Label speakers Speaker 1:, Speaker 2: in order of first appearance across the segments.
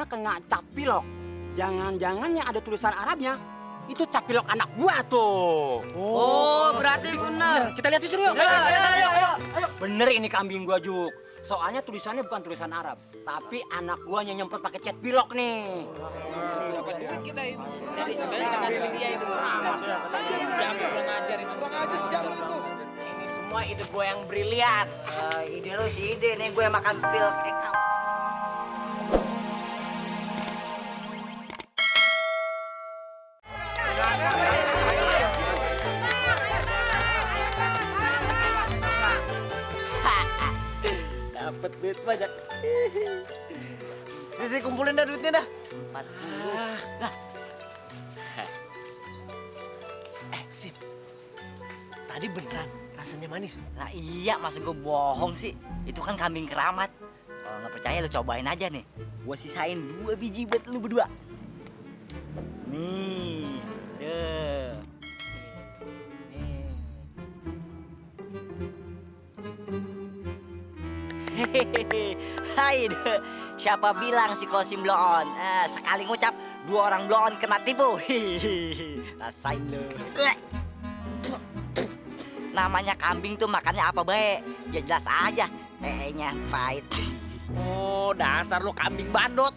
Speaker 1: Badannya kena cat pilok. Jangan-jangan yang ada tulisan Arabnya itu cat pilok anak gua tuh.
Speaker 2: Oh, berarti benar.
Speaker 1: Kita lihat sih yuk.
Speaker 2: Ayo.
Speaker 1: Bener ini kambing gua, Juk. Soalnya tulisannya bukan tulisan Arab, tapi anak gua yang nyemprot pakai cat pilok nih.
Speaker 3: Dapat duit kita itu. Jadi kita kasih dia itu. Kurang ajar itu. Kurang ajar sejak itu.
Speaker 2: Ini semua ide gue yang brilian. Ide lu sih ide nih, gue makan pil kayak kau. Dapat duit banyak. Sisi kumpulin dah duitnya dah. 40.
Speaker 4: Sim, tadi beneran rasanya manis.
Speaker 2: Nah iya, masa gue bohong sih? Itu kan kambing keramat. Kalau nggak percaya lu cobain aja nih. Gue sisain 2 biji buat lu berdua. Nih, deh. Hehehe, hai deh. Siapa bilang si Kosim blow on? Sekali ngucap 2 orang blow on kena tipu. Hihihi, rasain lu. Namanya kambing tuh makannya apa baik? Ya jelas aja, tehnya pahit.
Speaker 4: Oh, dasar lu kambing bandot.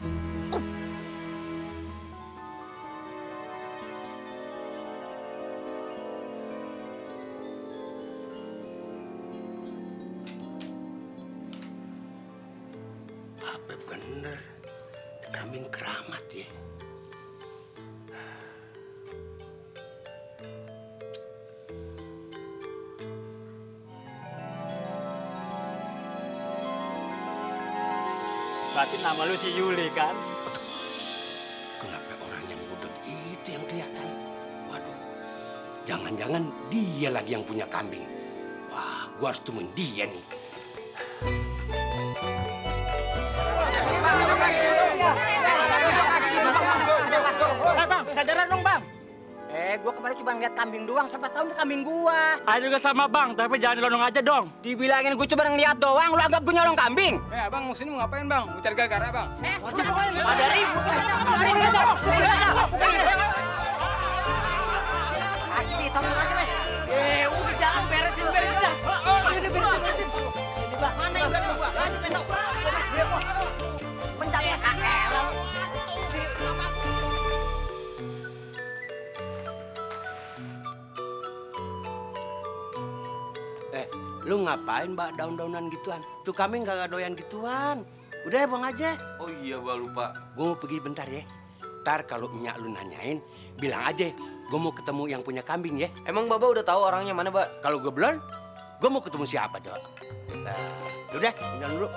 Speaker 4: Apa bener kambing keramat ya?
Speaker 1: Berarti nama lu si Yuli kan?
Speaker 4: Kenapa orang yang budek itu yang kelihatan? Waduh, jangan-jangan dia lagi yang punya kambing. Wah, gua harus temuin dia nih.
Speaker 1: Bang, sadaran dong bang. Gua kemarin cuma ngeliat kambing doang, siapa tahu ini kambing gua.
Speaker 5: Ayo juga sama bang, tapi jangan nyelonong aja dong.
Speaker 1: Dibilangin gua cuma ngeliat doang, lu anggap gua nyolong kambing.
Speaker 3: Abang mau sini mau ngapain bang? Mau cari gara-gara bang?
Speaker 2: Pada ribut. Asli, tonton aja mas. Udah jangan beresin dah. Udah beresin. Mana yang berani gua? Mendadak elah.
Speaker 4: Lu ngapain mbak daun-daunan gituan? Tuh kambing gak doyan gituan. Udah ya buang aja.
Speaker 6: Oh iya, gua lupa.
Speaker 4: Gue mau pergi bentar ya. Ntar kalau nyak lu nanyain, bilang aja gue mau ketemu yang punya kambing ya.
Speaker 6: Emang Baba udah tahu orangnya mana, Mbak?
Speaker 4: Kalau gue belum, gue mau ketemu siapa coba? Nah, udah, jalan dulu.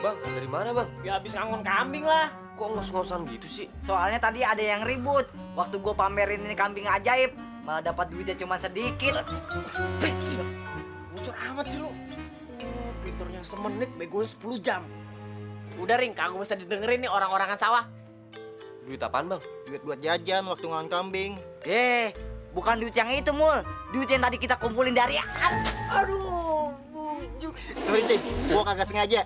Speaker 6: Bang, dari mana, Bang?
Speaker 2: Ya habis ngangon kambing lah.
Speaker 6: Kok ngos-ngosan gitu sih?
Speaker 2: Soalnya tadi ada yang ribut. Waktu gue pamerin ini kambing ajaib, malah dapat duitnya cuma sedikit.
Speaker 4: Bocor amat sih lu. Oh, pinturnya semenit, begonya 10 jam.
Speaker 7: Udah Ring, kagak usah didengerin nih orang-orangan sawah.
Speaker 6: Duit apaan, Bang?
Speaker 7: Duit buat jajan waktu ngangon kambing.
Speaker 2: Bukan duit yang itu, Mul. Duit yang tadi kita kumpulin dari... Aduh, bujuk.
Speaker 7: Sorry sih, gua kagak sengaja.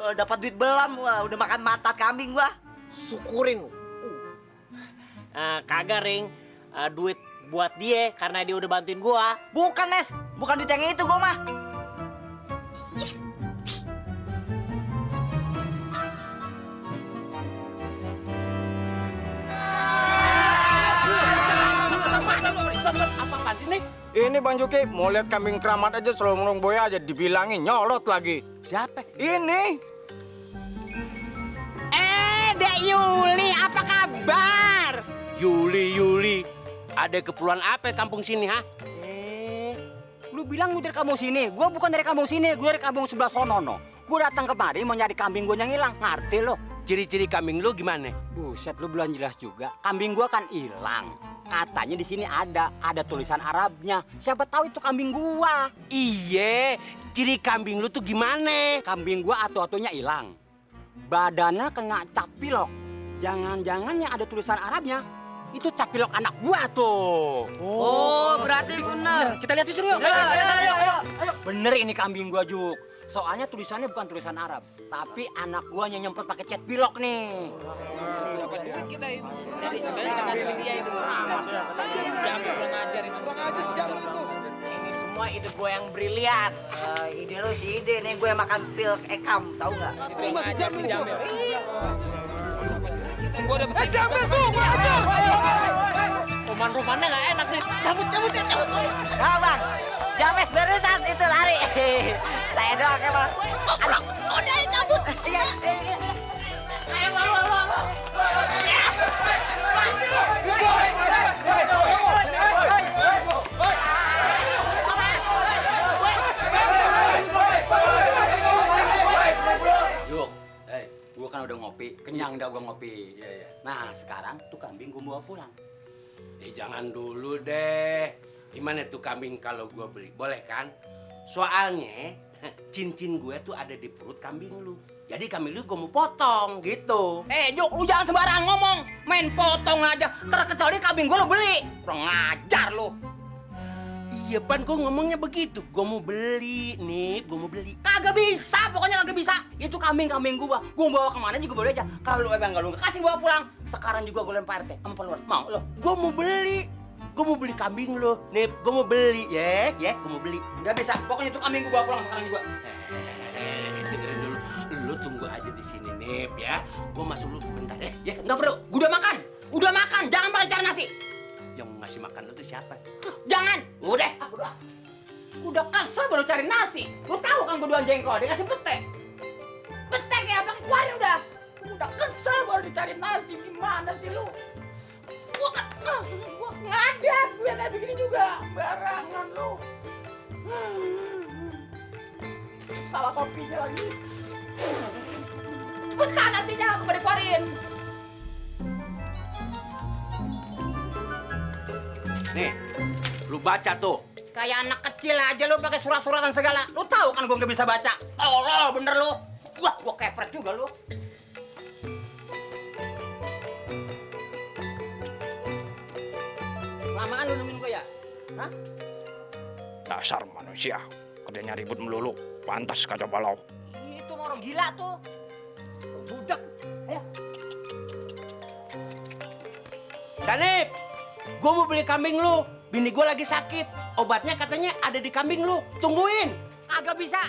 Speaker 2: Dapat duit belam, wah, udah makan mata kambing gua.
Speaker 7: Syukurin lu. Kagak Ring, duit buat dia karena dia udah bantuin gua.
Speaker 2: Bukan, Nes. Bukan duit yang itu gua mah.
Speaker 7: Apaan sih nih?
Speaker 3: Ini Bang Juki mau lihat kambing keramat aja selongrong boya aja dibilangin nyolot lagi.
Speaker 4: Siapa?
Speaker 3: Ini.
Speaker 1: Dek Yuli, apa kabar?
Speaker 4: Yuli. Ada keperluan apa kampung sini, ha?
Speaker 1: Lu bilang lu dari kampung sini, gua bukan dari kampung sini, gua dari kampung sebelah sono no. Gua datang kemari mau nyari kambing gua yang hilang, ngerti lo?
Speaker 4: Ciri-ciri kambing lu gimana?
Speaker 1: Buset, lu belum jelas juga. Kambing gua kan hilang. Katanya di sini ada tulisan Arabnya. Siapa tahu itu kambing gua.
Speaker 4: Iye, ciri kambing lu tuh gimana?
Speaker 1: Kambing gua atu-atunya hilang. Badannya kena cat pilok. Jangan-jangan yang ada tulisan Arabnya itu cat pilok anak gua tuh.
Speaker 2: Oh, berarti benar.
Speaker 1: Kita lihat sih yuk.
Speaker 2: Ayo.
Speaker 1: Bener ini kambing gua, Juk. Soalnya tulisannya bukan tulisan Arab, tapi anak gua yang nyemprot pakai cat pilok nih.
Speaker 3: Dapat duit kita itu. Jadi makanya kita kasih dia itu. Diambil kurang ajar itu. Kurang ajar si Jamil itu.
Speaker 7: Ini semua ide gue yang brilian.
Speaker 2: Ide lu si ide nih gue makan pil ekam, tahu nggak?
Speaker 3: Itu masih Jamil itu. Gua udah
Speaker 7: Jamil tuh, gua ajar.
Speaker 3: Roman-romannya nggak enak nih.
Speaker 2: Cabut. Nah, Bang. James barusan itu lari. Saya doang emang. Udah cabut. Iya.
Speaker 1: Juk, gua kan udah ngopi, kenyang dah gua ngopi.
Speaker 4: Iya.
Speaker 1: Nah, sekarang tuh kambing gua bawa pulang.
Speaker 4: Jangan dulu deh. Gimana tuh kambing kalau gue beli? Boleh kan? Soalnya cincin gue tuh ada di perut kambing lu. Jadi kambing lu gue mau potong gitu.
Speaker 1: Juk, lu jangan sembarangan ngomong. Main potong aja. Terkecuali kambing gua lu beli. Kurang ngajar lu.
Speaker 4: Iya pan, gue ngomongnya begitu. Gue mau beli nih, gue mau beli.
Speaker 1: Kagak bisa, pokoknya kagak bisa. Itu kambing-kambing gua. Gua bawa kemana juga boleh aja. Kalau lu emang lu kasih bawa pulang, sekarang juga gua lempar RT sama peluar. Mau lo?
Speaker 4: Gue mau beli. Gue mau beli kambing lo. Nih, gue mau beli ya, gue mau beli.
Speaker 1: Nggak bisa. Pokoknya itu kambing gua bawa pulang sekarang juga.
Speaker 4: Dengerin dulu. Lu tunggu aja di sini nih ya. Gue masuk lu bentar ya.
Speaker 1: Nggak perlu. Gua udah makan. Udah makan. Jangan pakai cari nasi.
Speaker 4: Yang ngasih makan lu tuh siapa?
Speaker 1: Jangan. Udah. Udah kesel baru cari nasi. Lu tahu kan gua doang jengkol. Dia kasih pete. Pete kayak apa? Keluarin udah. Udah kesel baru dicari nasi. Gimana sih lu? Gua ngadap. Gue kayak begini juga. Barangan lu. Salah kopinya lagi. Pecah nasinya. Aku mau dikeluarin.
Speaker 4: Nih, lu baca tuh.
Speaker 1: Kayak anak kecil aja lu pakai surat-suratan segala. Lu tahu kan gua nggak bisa baca. Tolol bener lu. Wah, gua kepret juga lu. Lamaan lu nemuin gua ya? Hah?
Speaker 5: Dasar manusia, kerjanya ribut melulu. Pantas kacau balau.
Speaker 1: Itu orang gila tuh. Budak. Ayo.
Speaker 4: Danip, gue mau beli kambing lu. Bini gue lagi sakit. Obatnya katanya ada di kambing lu. Tungguin.
Speaker 1: Agak bisa.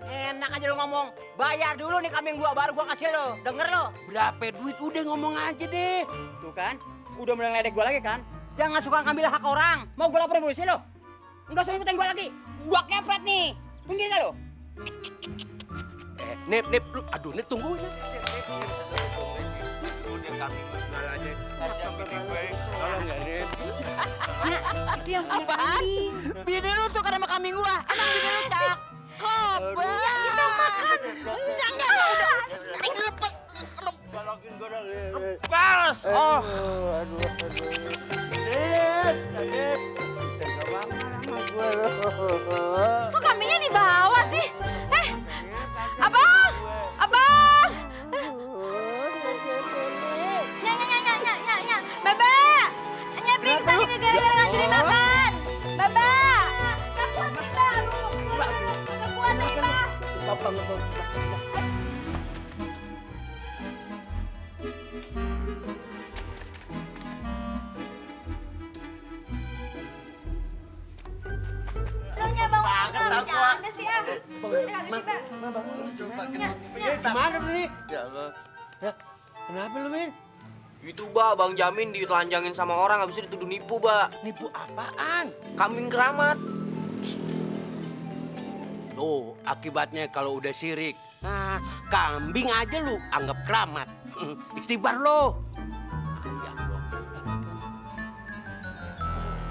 Speaker 1: Enak aja lu ngomong. Bayar dulu nih kambing gua baru gua kasih lu. Denger lu.
Speaker 4: Berapa duit? Udah ngomong aja deh.
Speaker 1: Tuh kan, udah mulai ngeledek gua lagi kan? Jangan suka ngambil hak orang. Mau gua laporin polisi lu? Enggak usah ikutin gua lagi. Gua kepret nih. Pinggir gak lu?
Speaker 4: Nip, lu. Aduh, Nip tungguin. Udah kambing jual aja. Tolong ya, Nip.
Speaker 8: Itu yang punya kambing.
Speaker 1: Bini lu tuh kan sama kambing gua. Emang bini lu cakep.
Speaker 8: Bisa makan.
Speaker 1: Enggak, udah. Lepas.
Speaker 5: Pas! Oh,
Speaker 8: Kok kambingnya di bawah sih? Abang! Abang! Nyak. Baba! Nyak pingsan nih gara-gara nggak jadi makan. Baba! Nggak kuat nih, Bang. Nggak kuat nih, Bang. Lu Nyak bangun dong, bercanda sih ah. Nyak.
Speaker 4: Gimana lu nih? Ya Allah. Ya, kenapa lu, Min?
Speaker 6: Itu, Ba, Bang Jamin ditelanjangin sama orang habis itu dituduh nipu, Ba.
Speaker 4: Nipu apaan?
Speaker 6: Kambing keramat.
Speaker 4: Tuh, akibatnya kalau udah sirik. Nah, kambing aja lu anggap keramat. Istighfar lo.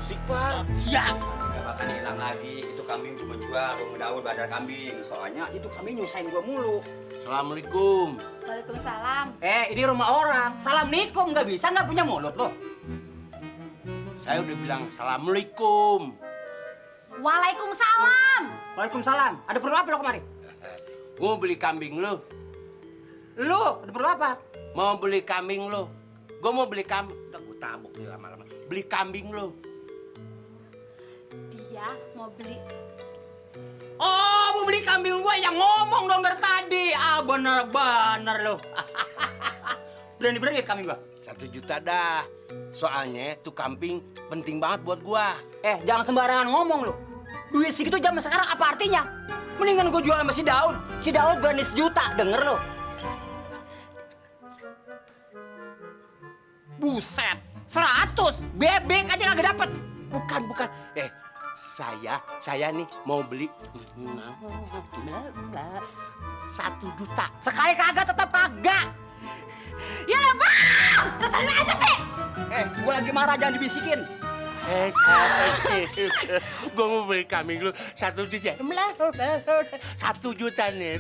Speaker 6: Istighfar.
Speaker 1: Iya. Makan hilang lagi. Itu kambing cuma jual. Gua ngedaur badar kambing. Soalnya itu kambing nyusahin gua mulu.
Speaker 4: Assalamualaikum.
Speaker 8: Waalaikumsalam.
Speaker 1: Ini rumah orang. Assalamualaikum. Nggak bisa nggak punya mulut lo.
Speaker 4: Saya udah bilang assalamualaikum.
Speaker 8: Waalaikumsalam.
Speaker 1: Waalaikumsalam. Ada perlu apa lo kemari?
Speaker 4: Mau beli kambing lu?
Speaker 1: Lu ada perlu apa?
Speaker 4: Mau beli kambing lu? Gue mau beli kambing. Udah gue tabuk nih lama-lama. Beli kambing lu.
Speaker 8: Dia mau beli
Speaker 1: Oh, mau beli kambing gue yang ngomong dong dari tadi. Ah, bener-bener lo. Berani-berani lihat kambing gue.
Speaker 4: 1 juta dah. Soalnya tuh kambing penting banget buat gua.
Speaker 1: Jangan sembarangan ngomong lo. Duit segitu zaman sekarang apa artinya? Mendingan gue jual sama si Daud. Si Daud berani 1 juta, denger lo. Buset, 100. Bebek aja kagak dapet.
Speaker 4: Bukan. Saya nih mau beli 1 juta.
Speaker 1: Sekali kagak tetap kagak.
Speaker 8: Ya lah bang, kesalin aja sih.
Speaker 1: Gue lagi marah jangan dibisikin.
Speaker 4: Gua mau beli kambing lu 1 juta. 1 juta nih.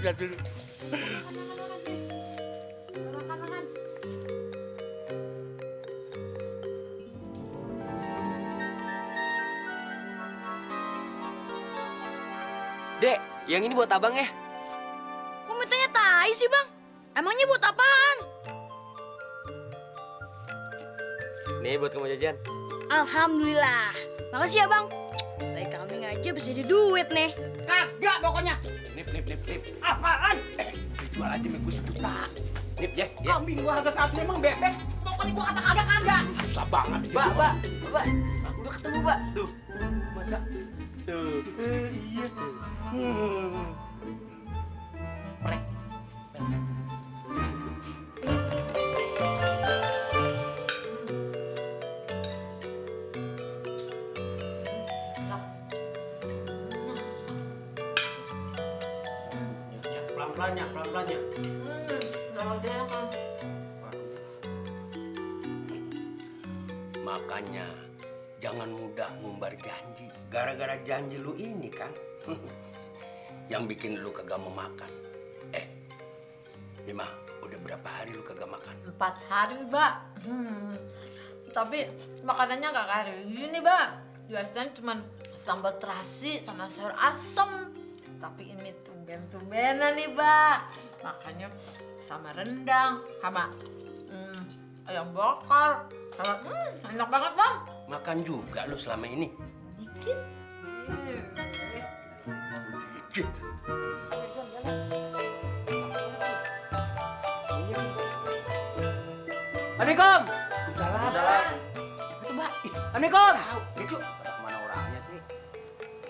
Speaker 6: Dek, yang ini buat abang ya?
Speaker 8: Kok mintanya tai sih bang? Emangnya buat apaan?
Speaker 6: Nih buat kamu jajan.
Speaker 8: Alhamdulillah. Makasih ya bang. Dari kambing aja bisa jadi duit nih.
Speaker 1: Kagak pokoknya.
Speaker 4: Nip.
Speaker 1: Apaan?
Speaker 4: Dijual aja sama gua 1 juta. Nip ya.
Speaker 1: Kambing gua harga 1 emang bebek. Pokoknya gua kata kagak.
Speaker 4: Susah banget.
Speaker 6: Mbak. Udah ketemu, Mbak. Tuh.
Speaker 4: Masa? Tuh. Iya. Pelan-pelannya. Makanya jangan mudah ngumbar janji. Gara-gara janji lu ini kan yang bikin lu kagak mau makan. Bima, udah berapa hari lu kagak makan?
Speaker 9: 4 hari, Mbak. Tapi makanannya gak kayak gini, Mbak. Biasanya cuma sambal terasi sama sayur asem. Tapi ini tumben-tumbenan nih, Mbak. Makanya sama rendang, sama ayam bakar. Sama, enak banget, Bang.
Speaker 4: Makan juga lu selama ini?
Speaker 9: Dikit.
Speaker 4: Dikit.
Speaker 1: Assalamualaikum.
Speaker 4: Salam.
Speaker 1: Itu mbak. Assalamualaikum.
Speaker 4: Itu.
Speaker 1: Mana orangnya sih?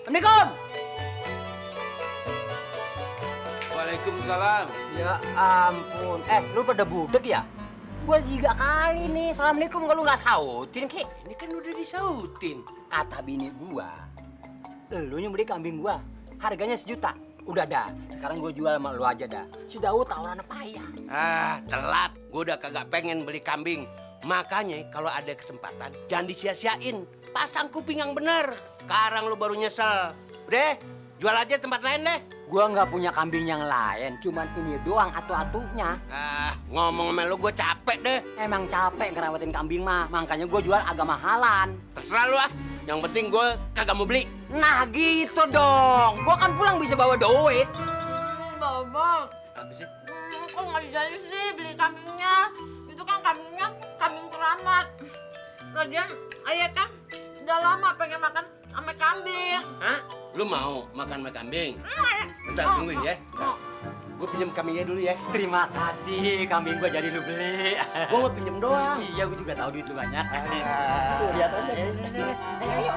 Speaker 1: Assalamualaikum.
Speaker 4: Waalaikumsalam.
Speaker 1: Ya ampun. Lu pada budek ya? Gua 3 kali nih. Assalamualaikum kalau nggak sautin sih.
Speaker 4: Ini kan udah disautin.
Speaker 1: Kata bini gua, lu yang beli kambing gua, harganya 1 juta. Udah dah, sekarang gua jual sama lu aja dah. Si Daud tawaran payah.
Speaker 4: Telat. Gua udah kagak pengen beli kambing. Makanya kalau ada kesempatan jangan disia-siain. Pasang kuping yang bener. Sekarang lu baru nyesel. Udah, jual aja tempat lain deh.
Speaker 1: Gua nggak punya kambing yang lain, cuman ini doang atu-atunya.
Speaker 4: Ngomong sama lu gua capek deh.
Speaker 1: Emang capek ngerawatin kambing mah, makanya gua jual agak mahalan.
Speaker 4: Terserah lu ah. Yang penting gua kagak mau beli.
Speaker 1: Nah gitu dong, gua kan pulang bisa bawa duit.
Speaker 9: Bobok.
Speaker 4: Habis sih?
Speaker 9: Kok nggak jadi sih beli kambingnya? Itu kan kambingnya kambing keramat. Lagian ayah kan udah lama pengen makan sama kambing.
Speaker 4: Hah? Lu mau makan sama kambing? Bentar, tungguin ya. Gue pinjam kambingnya dulu ya.
Speaker 1: Terima kasih, kambing gua jadi lu beli.
Speaker 4: Gue mau pinjam doang.
Speaker 1: Iya, gua juga tahu duit lu banyak. Tuh, lihat aja. Ayo,